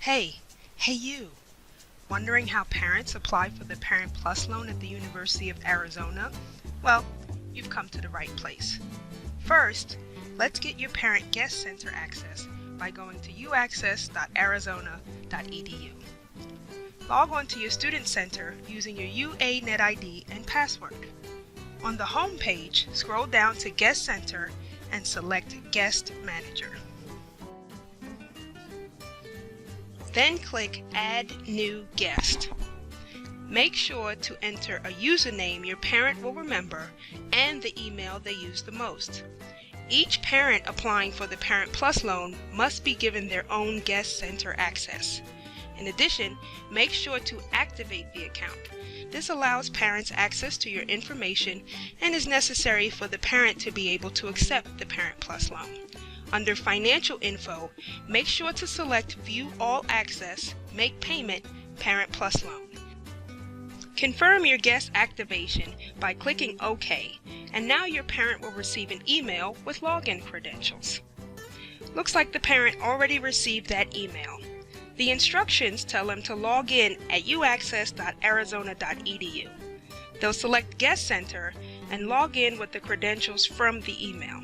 Hey you! Wondering how parents apply for the Parent Plus loan at the University of Arizona? Well, you've come to the right place. First, let's get your Parent Guest Center access by going to uaccess.arizona.edu. Log on to your Student Center using your UA NetID and password. On the home page, scroll down to Guest Center and select Guest Manager. Then click Add New Guest. Make sure to enter a username your parent will remember and the email they use the most. Each parent applying for the Parent Plus loan must be given their own Guest Center access. In addition, make sure to activate the account. This allows parents access to your information and is necessary for the parent to be able to accept the Parent Plus loan. Under Financial Info, make sure to select View All Access, Make Payment, Parent Plus Loan. Confirm your guest activation by clicking OK, and now your parent will receive an email with login credentials. Looks like the parent already received that email. The instructions tell them to log in at uaccess.arizona.edu. They'll select Guest Center and log in with the credentials from the email.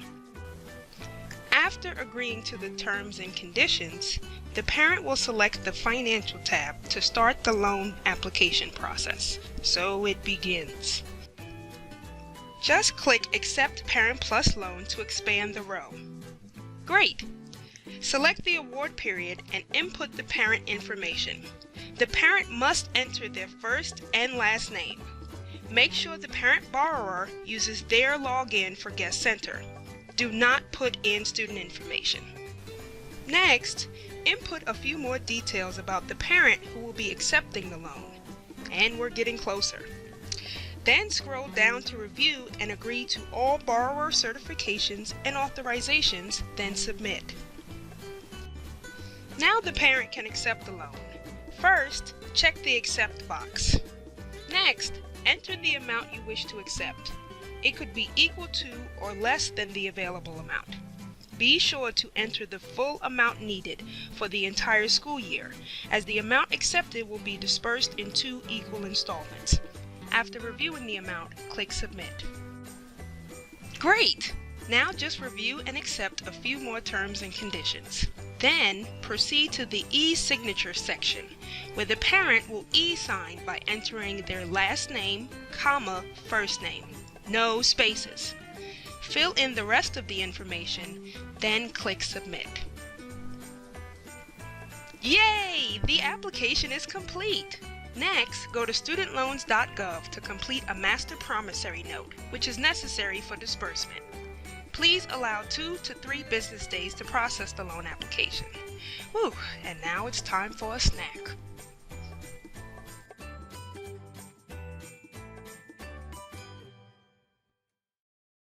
After agreeing to the terms and conditions, the parent will select the Financial tab to start the loan application process. So it begins. Just click Accept Parent Plus Loan to expand the row. Great! Select the award period and input the parent information. The parent must enter their first and last name. Make sure the parent borrower uses their login for Guest Center. Do not put in student information. Next, input a few more details about the parent who will be accepting the loan. And we're getting closer. Then scroll down to review and agree to all borrower certifications and authorizations, then submit. Now the parent can accept the loan. First, check the Accept box. Next, enter the amount you wish to accept. It could be equal to or less than the available amount. Be sure to enter the full amount needed for the entire school year, as the amount accepted will be dispersed in 2 equal installments. After reviewing the amount, click Submit. Great! Now just review and accept a few more terms and conditions. Then proceed to the e-signature section, where the parent will e-sign by entering their last name, comma, first name. No spaces. Fill in the rest of the information, then click Submit. Yay! The application is complete! Next, go to studentloans.gov to complete a master promissory note, which is necessary for disbursement. Please allow 2 to 3 business days to process the loan application. Whew, and now it's time for a snack.